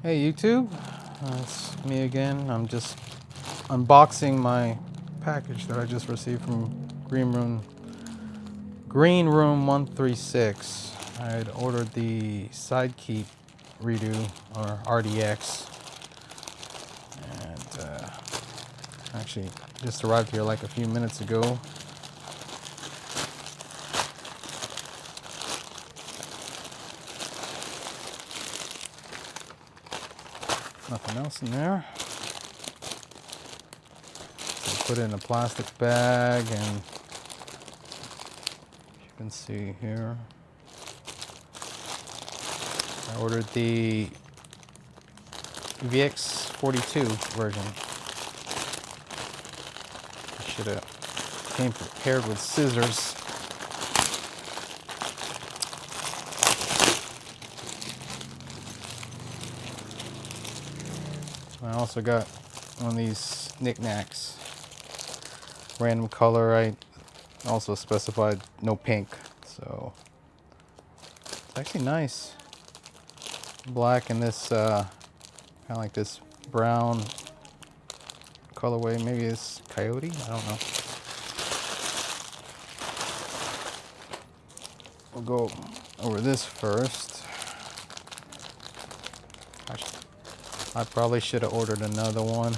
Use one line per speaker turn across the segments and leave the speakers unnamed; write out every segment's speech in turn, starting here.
Hey YouTube, it's me again. I'm just unboxing my package that I just received from Greenroom 136. I had ordered the Sidekeep Redo or RDX, and actually just arrived here like a few minutes ago. Nothing else in there. So put it in a plastic bag, and you can see here, I ordered the VX42 version. I should have came prepared with scissors. I also got one of these knickknacks. Random color. I also specified no pink, so it's actually nice. Black and this kind of like this brown colorway. Maybe it's coyote. I don't know. We'll go over this first. I probably should have ordered another one,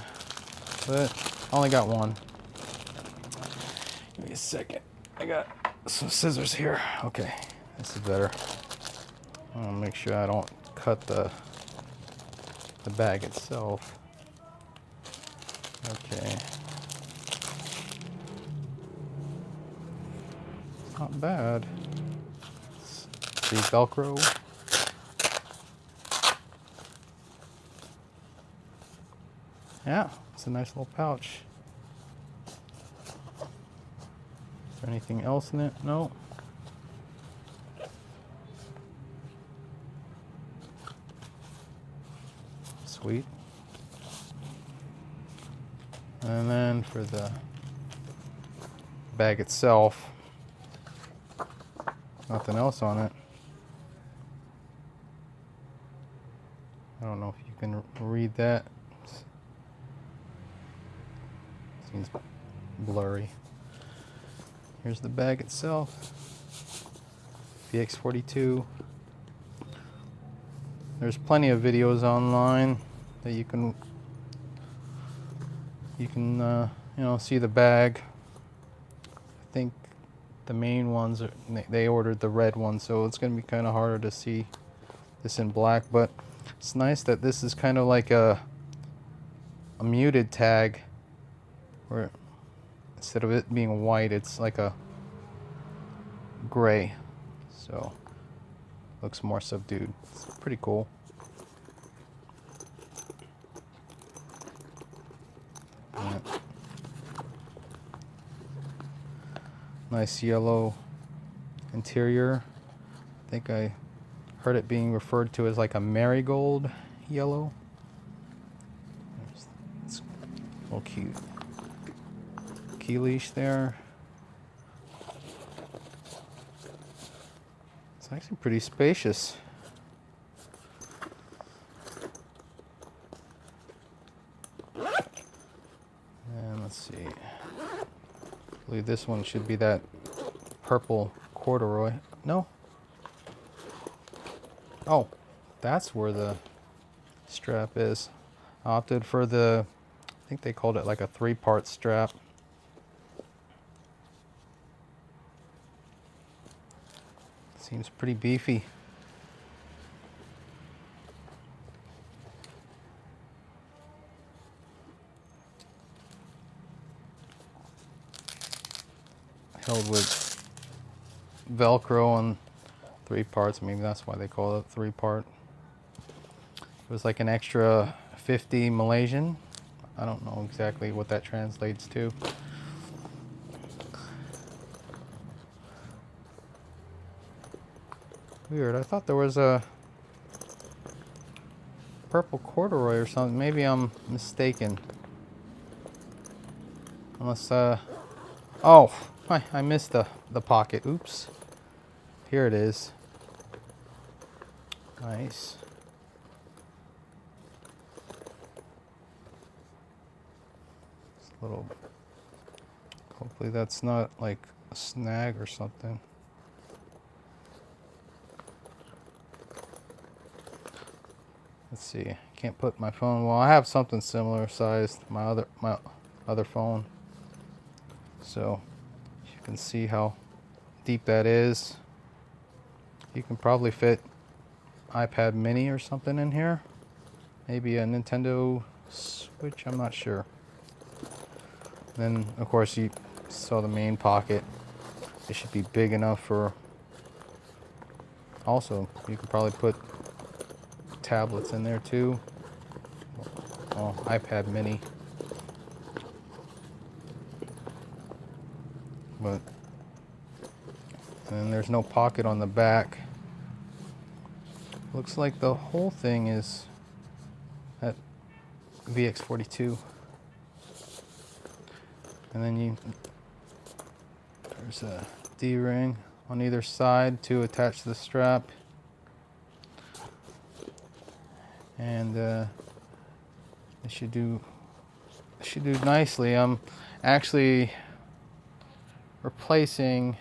but I only got one. Give me a second. I got some scissors here. Okay, this is better. I'll make sure I don't cut the bag itself. Okay. It's not bad. See Velcro. Yeah, it's a nice little pouch. Is there anything else in it? No. Sweet. And then for the bag itself, nothing else on it. I don't know if you can read that. Seems blurry. Here's the bag itself. VX42. There's plenty of videos online that you can you know, see the bag. I think the main ones are, they ordered the red one, so it's gonna be kind of harder to see this in black, but it's nice that this is kind of like a muted tag, where instead of it being white, it's like a gray, so looks more subdued. It's pretty cool. Yeah. Nice yellow interior. I think I heard it being referred to as like a marigold yellow. It's a little cute key leash there. It's actually pretty spacious. And let's see. I believe this one should be that purple corduroy. No. Oh, that's where the strap is. I opted for the, I think they called it like a 3-part strap. Seems pretty beefy. Held with Velcro on 3 parts. Maybe that's why they call it 3-part. It was like an extra 50 Malaysian. I don't know exactly what that translates to. Weird. I thought there was a purple corduroy or something. Maybe I'm mistaken. Unless, oh, I missed the pocket. Oops. Here it is. Nice. Little. Hopefully that's not like a snag or something. Let's see. Can't put my phone. Well, I have something similar sized my other phone. So you can see how deep that is. You can probably fit iPad mini or something in here. Maybe a Nintendo Switch, I'm not sure. Then of course you saw the main pocket. It should be big enough for, also you could probably put tablets in there too. Oh, iPad mini. But and then there's no pocket on the back. Looks like the whole thing is at VX42. And then there's a D-ring on either side to attach to the strap. And it should do nicely. I'm actually replacing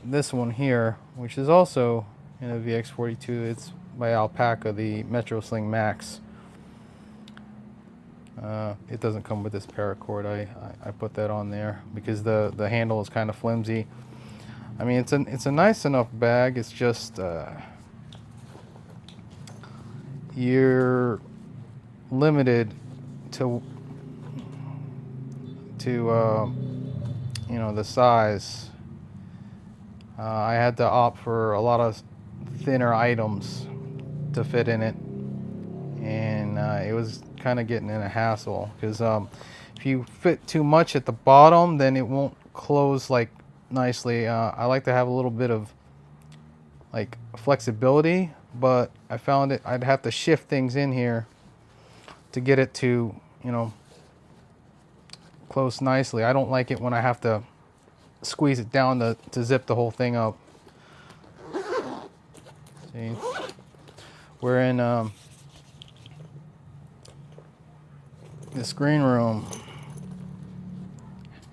this one here, which is also in a VX42. It's by Alpaca, the Metro Sling Max. It doesn't come with this paracord. I put that on there because the handle is kind of flimsy. I mean, it's a nice enough bag. It's just you're limited to you know, the size. I had to opt for a lot of thinner items to fit in it, and it was kind of getting in a hassle because if you fit too much at the bottom, then it won't close like nicely. I like to have a little bit of like flexibility, but I found I'd have to shift things in here to get it to, you know, close nicely. I don't like it when I have to squeeze it down to zip the whole thing up. See, we're in this green room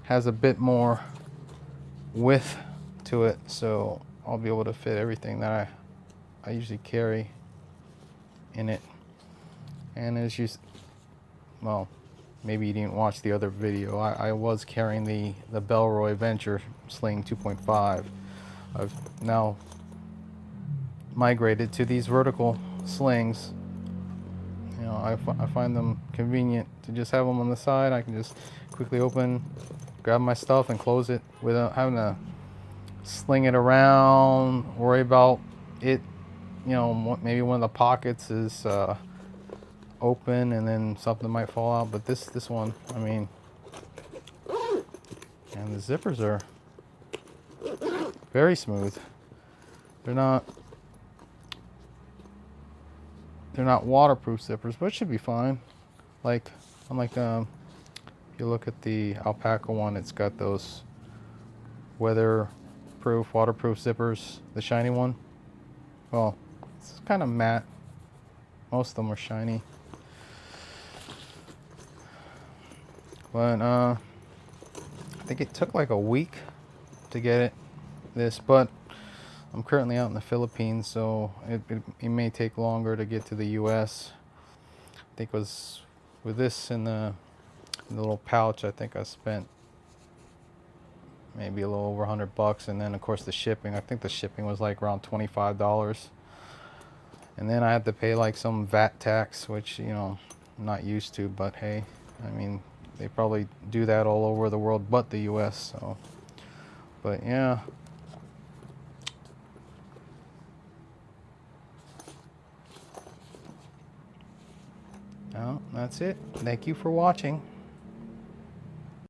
has a bit more width to it, so I'll be able to fit everything that I usually carry in it. And as you, well, maybe you didn't watch the other video, I was carrying the Bellroy Venture Sling 2.5. I've now migrated to these vertical slings. You know, I find them convenient to just have them on the side. I can just quickly open, grab my stuff and close it without having to sling it around, worry about it, you know, maybe one of the pockets is open and then something might fall out. But this one, I mean, and the zippers are very smooth. They're not waterproof zippers, but it should be fine. Like, unlike if you look at the Alpaca one, it's got those weatherproof, waterproof zippers. The shiny one, well, it's kind of matte. Most of them are shiny. But I think it took like a week to get this, but I'm currently out in the Philippines, so it may take longer to get to the US. I think it was with this in the little pouch, I think I spent maybe a little over $100, and then of course the shipping. I think the shipping was like around $25, and then I had to pay like some VAT tax, which, you know, I'm not used to, but hey, I mean, they probably do that all over the world but the US. So, but yeah. Well, that's it. Thank you for watching.